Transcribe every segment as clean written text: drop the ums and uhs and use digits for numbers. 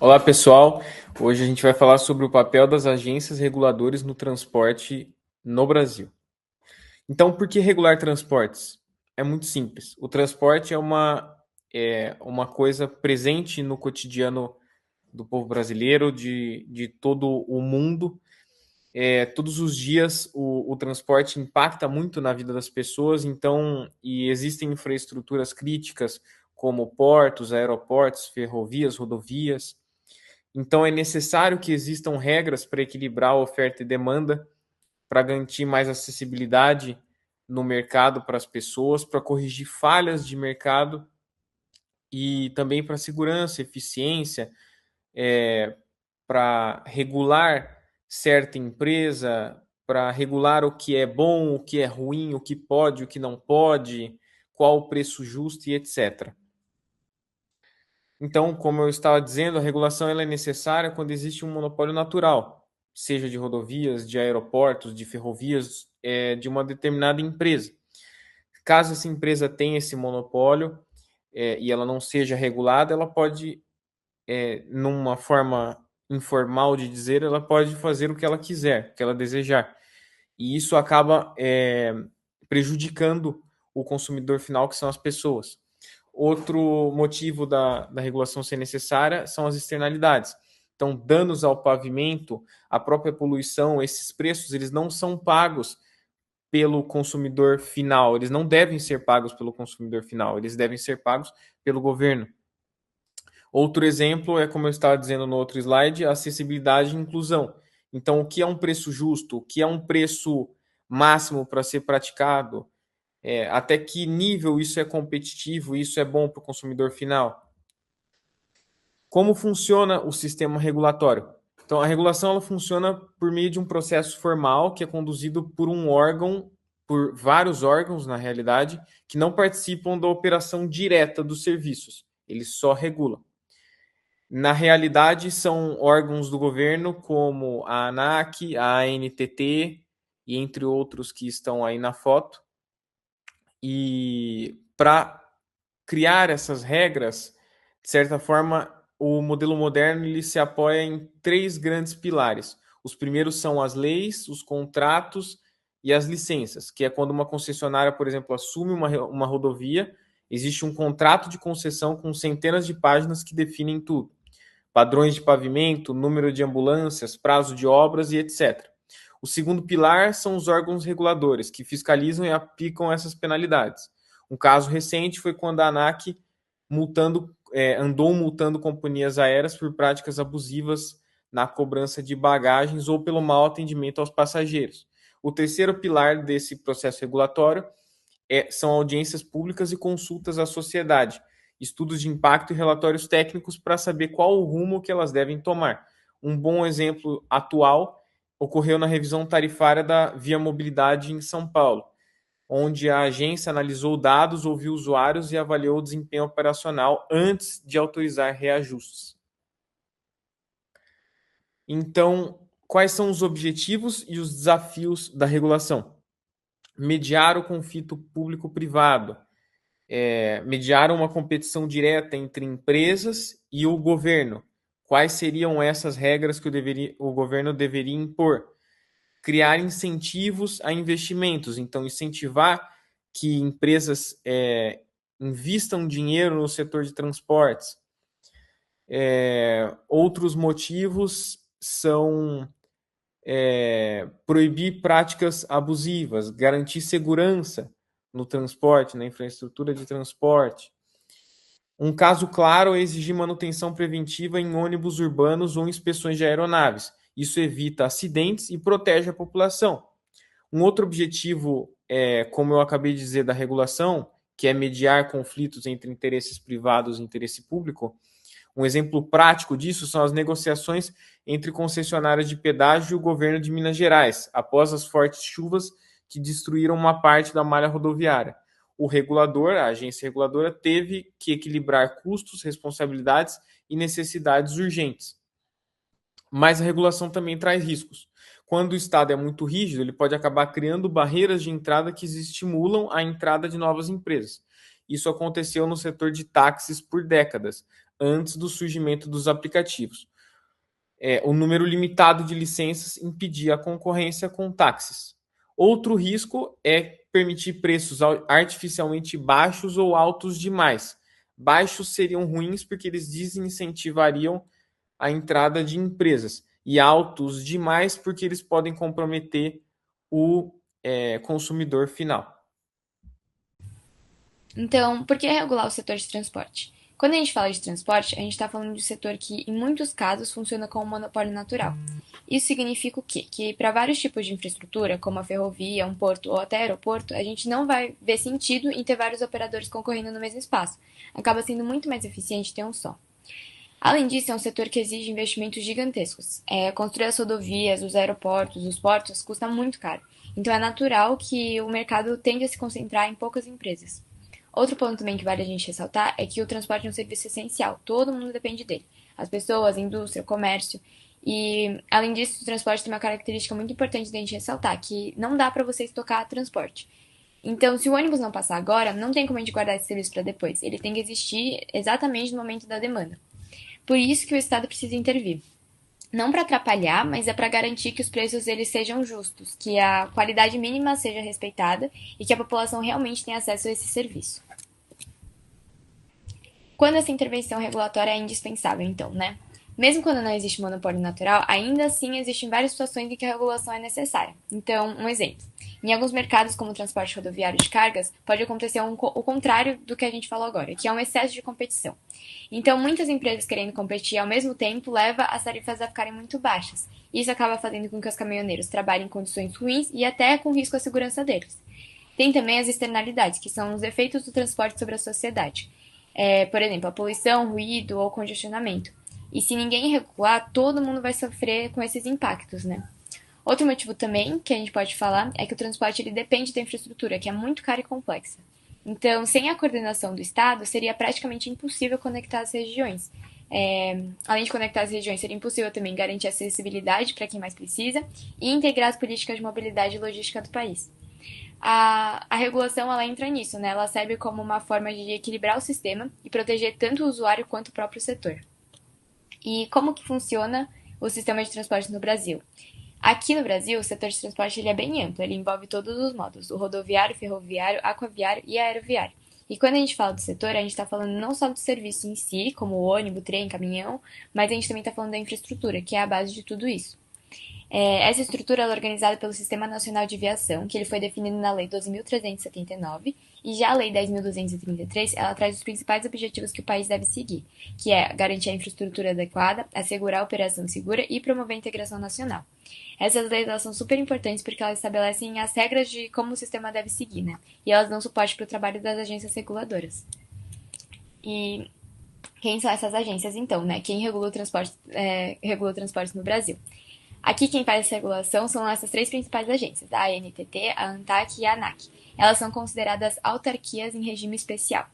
Olá, pessoal. Hoje a gente vai falar sobre o papel das agências reguladoras no transporte no Brasil. Então, por que regular transportes? É muito simples. O transporte é uma coisa presente no cotidiano do povo brasileiro, de todo o mundo. Todos os dias o transporte impacta muito na vida das pessoas, então, e existem infraestruturas críticas como portos, aeroportos, ferrovias, rodovias. Então, é necessário que existam regras para equilibrar a oferta e demanda, para garantir mais acessibilidade no mercado para as pessoas, para corrigir falhas de mercado e também para segurança, eficiência, para regular certa empresa, para regular o que é bom, o que é ruim, o que pode, o que não pode, qual o preço justo e etc. Então, como eu estava dizendo, a regulação ela é necessária quando existe um monopólio natural, seja de rodovias, de aeroportos, de ferrovias, de uma determinada empresa. Caso essa empresa tenha esse monopólio e ela não seja regulada, ela pode, numa forma informal de dizer, ela pode fazer o que ela quiser, o que ela desejar. E isso acaba prejudicando o consumidor final, que são as pessoas. Outro motivo da regulação ser necessária são as externalidades. Então, danos ao pavimento, a própria poluição, esses preços, eles não são pagos pelo consumidor final, eles não devem ser pagos pelo consumidor final, eles devem ser pagos pelo governo. Outro exemplo é, como eu estava dizendo no outro slide, a acessibilidade e inclusão. Então, o que é um preço justo? O que é um preço máximo para ser praticado? Até que nível isso é competitivo, isso é bom para o consumidor final? Como funciona o sistema regulatório? Então, a regulação ela funciona por meio de um processo formal que é conduzido por um órgão, por vários órgãos, na realidade, que não participam da operação direta dos serviços. Eles só regulam. Na realidade, são órgãos do governo como a ANAC, a ANTT e entre outros que estão aí na foto. E para criar essas regras, de certa forma, o modelo moderno ele se apoia em três grandes pilares. Os primeiros são as leis, os contratos e as licenças, que é quando uma concessionária, por exemplo, assume uma rodovia, existe um contrato de concessão com centenas de páginas que definem tudo. Padrões de pavimento, número de ambulâncias, prazo de obras e etc. O segundo pilar são os órgãos reguladores, que fiscalizam e aplicam essas penalidades. Um caso recente foi quando a ANAC andou multando companhias aéreas por práticas abusivas na cobrança de bagagens ou pelo mau atendimento aos passageiros. O terceiro pilar desse processo regulatório são audiências públicas e consultas à sociedade, estudos de impacto e relatórios técnicos para saber qual o rumo que elas devem tomar. Um bom exemplo atual ocorreu na revisão tarifária da Via Mobilidade em São Paulo, onde a agência analisou dados, ouviu usuários e avaliou o desempenho operacional antes de autorizar reajustes. Então, quais são os objetivos e os desafios da regulação? Mediar o conflito público-privado, mediar uma competição direta entre empresas e o governo. Quais seriam essas regras que o governo deveria impor? Criar incentivos a investimentos, então incentivar que empresas invistam dinheiro no setor de transportes. Outros motivos são proibir práticas abusivas, garantir segurança no transporte, na infraestrutura de transporte. Um caso claro é exigir manutenção preventiva em ônibus urbanos ou inspeções de aeronaves. Isso evita acidentes e protege a população. Um outro objetivo, como eu acabei de dizer, da regulação, que é mediar conflitos entre interesses privados e interesse público. Um exemplo prático disso são as negociações entre concessionárias de pedágio e o governo de Minas Gerais, após as fortes chuvas que destruíram uma parte da malha rodoviária. O regulador, a agência reguladora, teve que equilibrar custos, responsabilidades e necessidades urgentes. Mas a regulação também traz riscos. Quando o Estado é muito rígido, ele pode acabar criando barreiras de entrada que estimulam a entrada de novas empresas. Isso aconteceu no setor de táxis por décadas. antes do surgimento dos aplicativos. O número limitado de licenças impedia a concorrência com táxis. Outro risco é permitir preços artificialmente baixos ou altos demais. Baixos seriam ruins porque eles desincentivariam a entrada de empresas, e altos demais porque eles podem comprometer o consumidor final. Então, por que regular o setor de transporte? Quando a gente fala de transporte, a gente está falando de um setor que, em muitos casos, funciona como um monopólio natural. Isso significa o quê? Que para vários tipos de infraestrutura, como a ferrovia, um porto ou até aeroporto, a gente não vai ver sentido em ter vários operadores concorrendo no mesmo espaço. Acaba sendo muito mais eficiente ter um só. Além disso, é um setor que exige investimentos gigantescos. Construir as rodovias, os aeroportos, os portos custa muito caro. Então é natural que o mercado tende a se concentrar em poucas empresas. Outro ponto também que vale a gente ressaltar é que o transporte é um serviço essencial, todo mundo depende dele. As pessoas, a indústria, o comércio. E, além disso, o transporte tem uma característica muito importante da gente ressaltar, que não dá para você estocar transporte. Então, se o ônibus não passar agora, não tem como a gente guardar esse serviço para depois. Ele tem que existir exatamente no momento da demanda. Por isso que o Estado precisa intervir. Não para atrapalhar, mas é para garantir que os preços eles sejam justos, que a qualidade mínima seja respeitada e que a população realmente tenha acesso a esse serviço. Quando essa intervenção regulatória é indispensável, então, né? Mesmo quando não existe monopólio natural, ainda assim existem várias situações em que a regulação é necessária. Então, um exemplo. Em alguns mercados, como o transporte rodoviário de cargas, pode acontecer o contrário do que a gente falou agora, que é um excesso de competição. Então, muitas empresas querendo competir ao mesmo tempo leva as tarifas a ficarem muito baixas. Isso acaba fazendo com que os caminhoneiros trabalhem em condições ruins e até com risco à segurança deles. Tem também as externalidades, que são os efeitos do transporte sobre a sociedade. Por exemplo, a poluição, ruído ou congestionamento. E se ninguém regular, todo mundo vai sofrer com esses impactos, né? Outro motivo também que a gente pode falar é que o transporte ele depende da infraestrutura, que é muito cara e complexa. Então, sem a coordenação do Estado, seria praticamente impossível conectar as regiões. Além de conectar as regiões, seria impossível também garantir acessibilidade para quem mais precisa e integrar as políticas de mobilidade e logística do país. A regulação ela entra nisso, né? Ela serve como uma forma de equilibrar o sistema e proteger tanto o usuário quanto o próprio setor. E como que funciona o sistema de transporte no Brasil? Aqui no Brasil, o setor de transporte ele é bem amplo, ele envolve todos os modos, o rodoviário, ferroviário, aquaviário e aeroviário. E quando a gente fala do setor, a gente está falando não só do serviço em si, como ônibus, trem, caminhão, mas a gente também está falando da infraestrutura, que é a base de tudo isso. Essa estrutura é organizada pelo Sistema Nacional de Viação, que ele foi definido na Lei 12.379, e já a Lei 10.233, ela traz os principais objetivos que o país deve seguir, que é garantir a infraestrutura adequada, assegurar a operação segura e promover a integração nacional. Essas leis elas são super importantes porque elas estabelecem as regras de como o sistema deve seguir, né? E elas dão suporte para o trabalho das agências reguladoras. E quem são essas agências, então, né? Quem regula o transporte no Brasil? Aqui quem faz essa regulação são essas três principais agências, a ANTT, a ANTAC e a ANAC. Elas são consideradas autarquias em regime especial.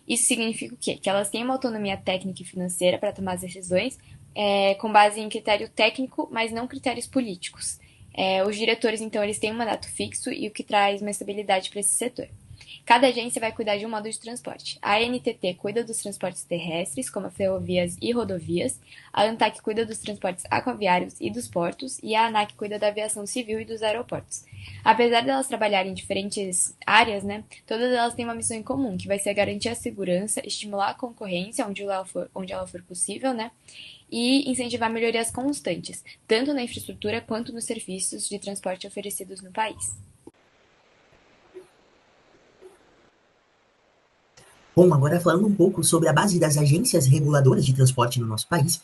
Isso significa o quê? Que elas têm uma autonomia técnica e financeira para tomar as decisões com base em critério técnico, mas não critérios políticos. Os diretores, então, eles têm um mandato fixo e o que traz uma estabilidade para esse setor. Cada agência vai cuidar de um modo de transporte. A ANTT cuida dos transportes terrestres, como ferrovias e rodovias. A ANTAC cuida dos transportes aquaviários e dos portos. E a ANAC cuida da aviação civil e dos aeroportos. Apesar de elas trabalharem em diferentes áreas, né, todas elas têm uma missão em comum, que vai ser garantir a segurança, estimular a concorrência onde ela for possível, né, e incentivar melhorias constantes, tanto na infraestrutura quanto nos serviços de transporte oferecidos no país. Bom, agora falando um pouco sobre a base das agências reguladoras de transporte no nosso país,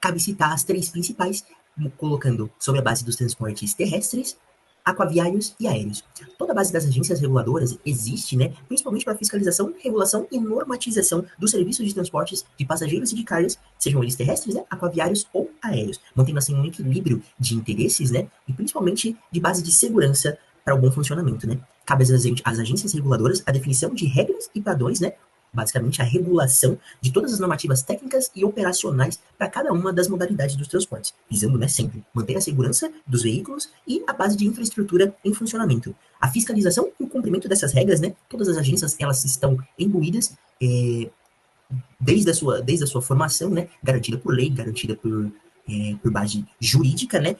cabe citar as três principais, colocando sobre a base dos transportes terrestres, aquaviários e aéreos. Toda a base das agências reguladoras existe, né, principalmente para fiscalização, regulação e normatização dos serviços de transportes de passageiros e de cargas, sejam eles terrestres, né, aquaviários ou aéreos, mantendo assim um equilíbrio de interesses, né, e principalmente de base de segurança para o bom funcionamento, né. Cabe às agências reguladoras a definição de regras e padrões, né, basicamente a regulação de todas as normativas técnicas e operacionais para cada uma das modalidades dos transportes, visando, né, sempre manter a segurança dos veículos e a base de infraestrutura em funcionamento. A fiscalização e o cumprimento dessas regras, né, todas as agências elas estão imbuídas desde a sua formação, né, garantida por lei, garantida por base jurídica, né,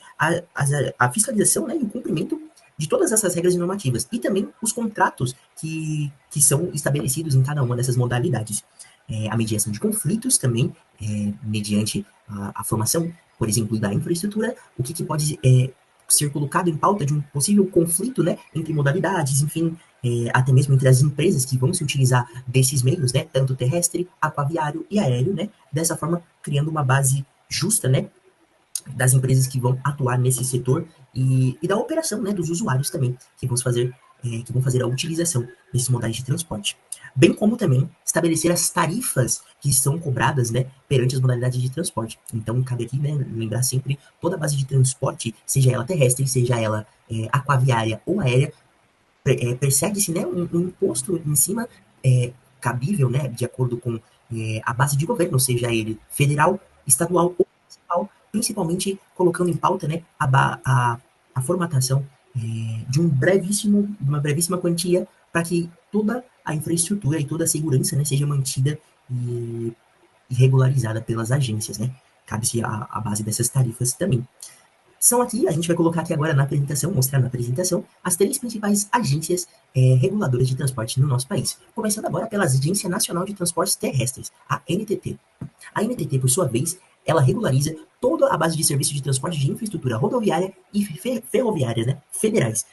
a fiscalização, né, e o cumprimento de todas essas regras normativas e também os contratos que são estabelecidos em cada uma dessas modalidades. A mediação de conflitos também, mediante a formação, por exemplo, da infraestrutura, o que pode ser colocado em pauta de um possível conflito, né, entre modalidades, enfim, até mesmo entre as empresas que vão se utilizar desses meios, né, tanto terrestre, aquaviário e aéreo, né, dessa forma criando uma base justa, né, das empresas que vão atuar nesse setor e da operação, né, dos usuários também, que vão fazer a utilização desses modais de transporte. Bem como também estabelecer as tarifas que são cobradas, né, perante as modalidades de transporte. Então, cabe aqui, né, lembrar sempre toda a base de transporte, seja ela terrestre, seja ela aquaviária ou aérea, persegue-se, né, um imposto em cima cabível, né, de acordo com a base de governo, seja ele federal, estadual ou municipal, principalmente colocando em pauta, né, a formatação de uma brevíssima quantia para que toda a infraestrutura e toda a segurança, né, seja mantida e regularizada pelas agências, né? Cabe-se a base dessas tarifas também. São aqui, a gente vai colocar aqui agora na apresentação, mostrar na apresentação, as três principais agências reguladoras de transporte no nosso país. Começando agora pela Agência Nacional de Transportes Terrestres, a NTT. A NTT, por sua vez, ela regulariza toda a base de serviço de transporte de infraestrutura rodoviária e ferroviária, né, federais,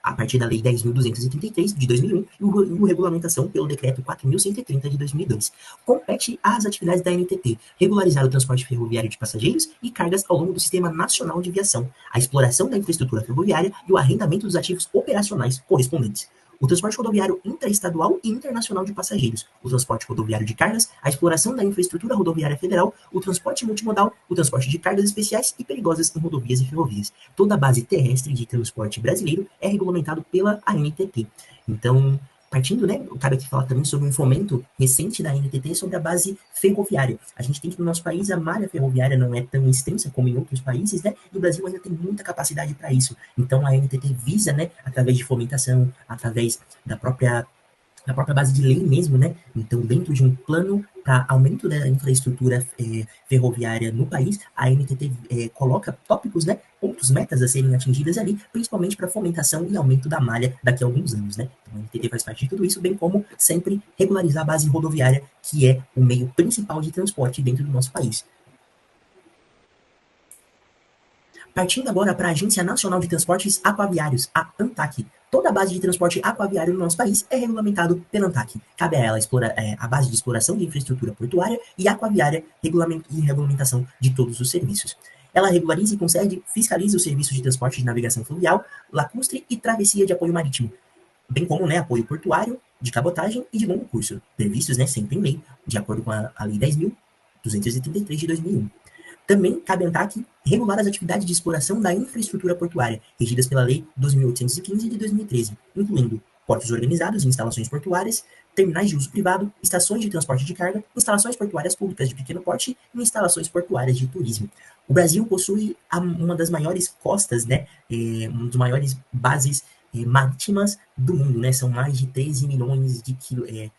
a partir da Lei 10.233 de 2001 e regulamentação pelo Decreto 4.130 de 2002. Compete às atividades da NTT regularizar o transporte ferroviário de passageiros e cargas ao longo do Sistema Nacional de Aviação, a exploração da infraestrutura ferroviária e o arrendamento dos ativos operacionais correspondentes. O transporte rodoviário intraestadual e internacional de passageiros, o transporte rodoviário de cargas, a exploração da infraestrutura rodoviária federal, o transporte multimodal, o transporte de cargas especiais e perigosas em rodovias e ferrovias. Toda a base terrestre de transporte brasileiro é regulamentado pela ANTT. Então, partindo, né, cabe aqui falar também sobre um fomento recente da ANTT sobre a base ferroviária. A gente tem que no nosso país a malha ferroviária não é tão extensa como em outros países, né, e o Brasil ainda tem muita capacidade para isso. Então a ANTT visa, né, através de fomentação, através da própria base de lei mesmo, né? Então, dentro de um plano para aumento da infraestrutura ferroviária no país, a NTT coloca tópicos, né? Pontos, metas a serem atingidas ali, principalmente para fomentação e aumento da malha daqui a alguns anos, né? Então, a NTT faz parte de tudo isso, bem como sempre regularizar a base rodoviária, que é o meio principal de transporte dentro do nosso país. Partindo agora para a Agência Nacional de Transportes Aquaviários, a ANTAQ. Toda a base de transporte aquaviário no nosso país é regulamentado pela ANTAQ. Cabe a ela a base de exploração de infraestrutura portuária e aquaviária e regulamentação de todos os serviços. Ela regulariza e concede, fiscaliza os serviços de transporte de navegação fluvial, lacustre e travessia de apoio marítimo, bem como, né, apoio portuário, de cabotagem e de longo curso, previstos, né, sempre em lei, de acordo com a Lei 10.233 de 2001. Também cabe à ANTAQ regular as atividades de exploração da infraestrutura portuária, regidas pela Lei 2.815 de 2013, incluindo portos organizados e instalações portuárias, terminais de uso privado, estações de transporte de carga, instalações portuárias públicas de pequeno porte e instalações portuárias de turismo. O Brasil possui uma das maiores costas, né, uma das maiores bases marítimas do mundo, né? São mais de 13 milhões de quilômetros,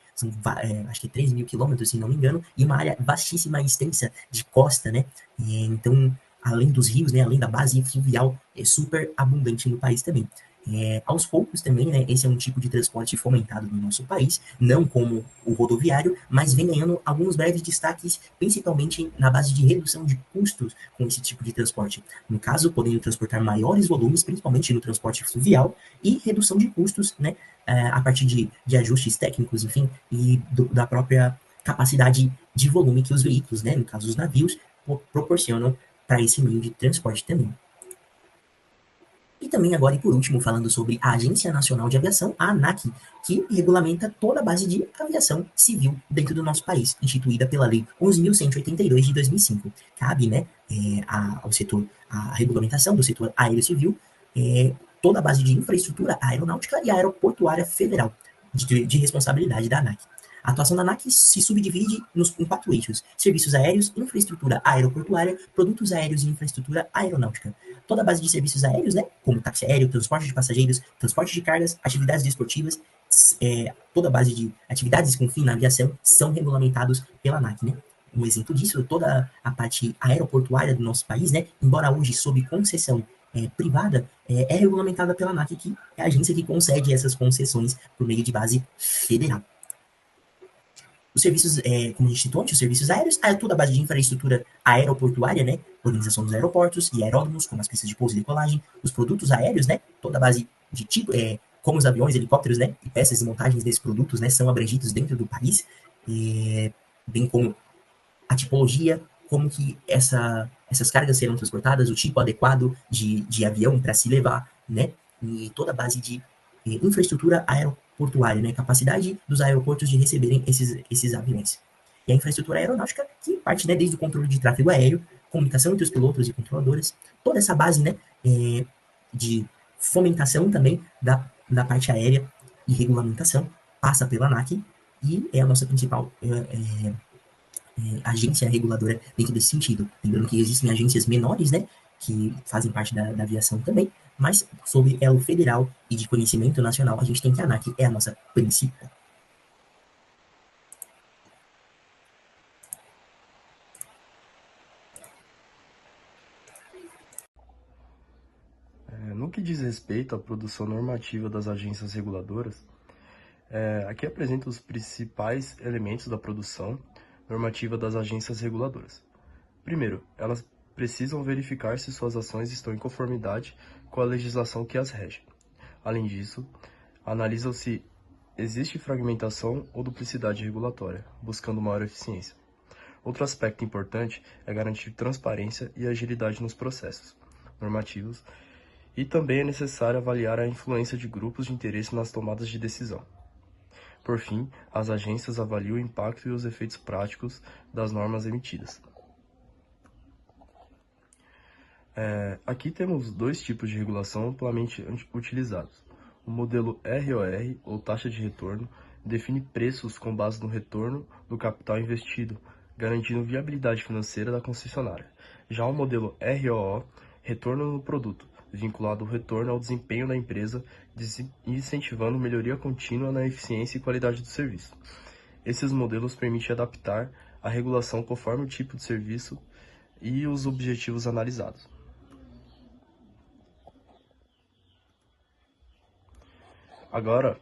acho que 13 mil quilômetros, se não me engano, e uma área vastíssima e extensa de costa, né? Então, além dos rios, né, além da base fluvial, é super abundante no país também. Aos poucos também, né, esse é um tipo de transporte fomentado no nosso país, não como o rodoviário, mas vem ganhando alguns breves destaques, principalmente na base de redução de custos com esse tipo de transporte. No caso, podendo transportar maiores volumes, principalmente no transporte fluvial, e redução de custos, né, a partir de ajustes técnicos, enfim, e da própria capacidade de volume que os veículos, né, no caso os navios, proporcionam para esse meio de transporte também. E também agora, e por último, falando sobre a Agência Nacional de Aviação, a ANAC, que regulamenta toda a base de aviação civil dentro do nosso país, instituída pela Lei 11.182 de 2005. Cabe, né, ao setor, a regulamentação do setor aéreo civil, toda a base de infraestrutura aeronáutica e aeroportuária federal, de responsabilidade da ANAC. A atuação da ANAC se subdivide em 4 eixos: serviços aéreos, infraestrutura aeroportuária, produtos aéreos e infraestrutura aeronáutica. Toda a base de serviços aéreos, né, como táxi aéreo, transporte de passageiros, transporte de cargas, atividades desportivas, toda a base de atividades com fim na aviação são regulamentados pela ANAC, né? Um exemplo disso, toda a parte aeroportuária do nosso país, né, embora hoje sob concessão privada, é regulamentada pela ANAC, que é a agência que concede essas concessões por meio de base federal. Os serviços, como a gente citou antes, os serviços aéreos, toda a base de infraestrutura aeroportuária, né, organização dos aeroportos e aeródromos, como as pistas de pouso e decolagem, os produtos aéreos, né, toda a base de tipo, como os aviões, helicópteros, né, e peças e montagens desses produtos, né, são abrangidos dentro do país, bem como a tipologia, como que essas cargas serão transportadas, o tipo adequado de avião para se levar, né? E toda a base de infraestrutura aeroportuária, né? Capacidade dos aeroportos de receberem esses aviões. E a infraestrutura aeronáutica, que parte, né, desde o controle de tráfego aéreo, comunicação entre os pilotos e controladoras, toda essa base, né, de fomentação também da parte aérea e regulamentação passa pela ANAC e é a nossa principal agência reguladora dentro desse sentido. Lembrando que existem agências menores, né, que fazem parte da aviação também, mas sob elo federal e de conhecimento nacional, a gente tem que a ANAC é a nossa principal. No que diz respeito à produção normativa das agências reguladoras, aqui apresento os principais elementos da produção normativa das agências reguladoras. Primeiro, elas precisam verificar se suas ações estão em conformidade com a legislação que as rege. Além disso, analisam se existe fragmentação ou duplicidade regulatória, buscando maior eficiência. Outro aspecto importante é garantir transparência e agilidade nos processos normativos, e também é necessário avaliar a influência de grupos de interesse nas tomadas de decisão. Por fim, as agências avaliam o impacto e os efeitos práticos das normas emitidas. Aqui temos 2 tipos de regulação amplamente utilizados. O modelo ROR, ou taxa de retorno, define preços com base no retorno do capital investido, garantindo viabilidade financeira da concessionária. Já o modelo ROO, retorno no produto, vinculado ao retorno ao desempenho da empresa, incentivando melhoria contínua na eficiência e qualidade do serviço. Esses modelos permitem adaptar a regulação conforme o tipo de serviço e os objetivos analisados. Agora,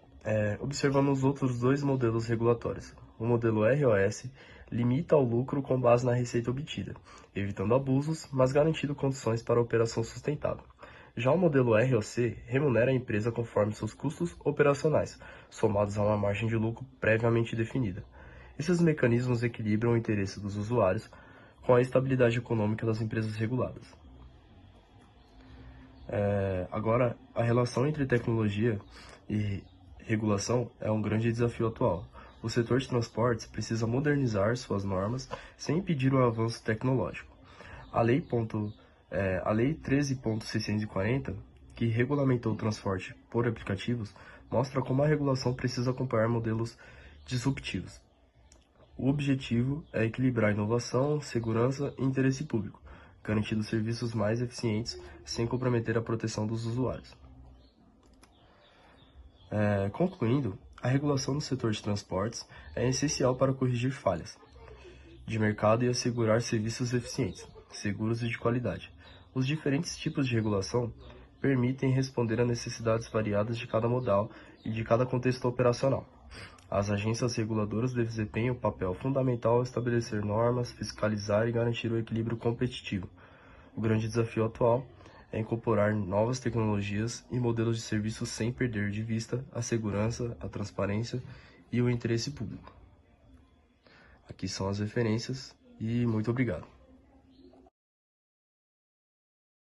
observamos os outros 2 modelos regulatórios. O modelo ROS limita o lucro com base na receita obtida, evitando abusos, mas garantindo condições para a operação sustentável. Já o modelo ROC remunera a empresa conforme seus custos operacionais, somados a uma margem de lucro previamente definida. Esses mecanismos equilibram o interesse dos usuários com a estabilidade econômica das empresas reguladas. Agora, a relação entre tecnologia e regulação é um grande desafio atual. O setor de transportes precisa modernizar suas normas sem impedir o avanço tecnológico. A Lei 13.640, que regulamentou o transporte por aplicativos, mostra como a regulação precisa acompanhar modelos disruptivos. O objetivo é equilibrar inovação, segurança e interesse público, garantindo serviços mais eficientes sem comprometer a proteção dos usuários. Concluindo, a regulação no setor de transportes é essencial para corrigir falhas de mercado e assegurar serviços eficientes, seguros e de qualidade. Os diferentes tipos de regulação permitem responder a necessidades variadas de cada modal e de cada contexto operacional. As agências reguladoras desempenham um papel fundamental ao estabelecer normas, fiscalizar e garantir o equilíbrio competitivo. O grande desafio atual é incorporar novas tecnologias e modelos de serviço sem perder de vista a segurança, a transparência e o interesse público. Aqui são as referências e muito obrigado.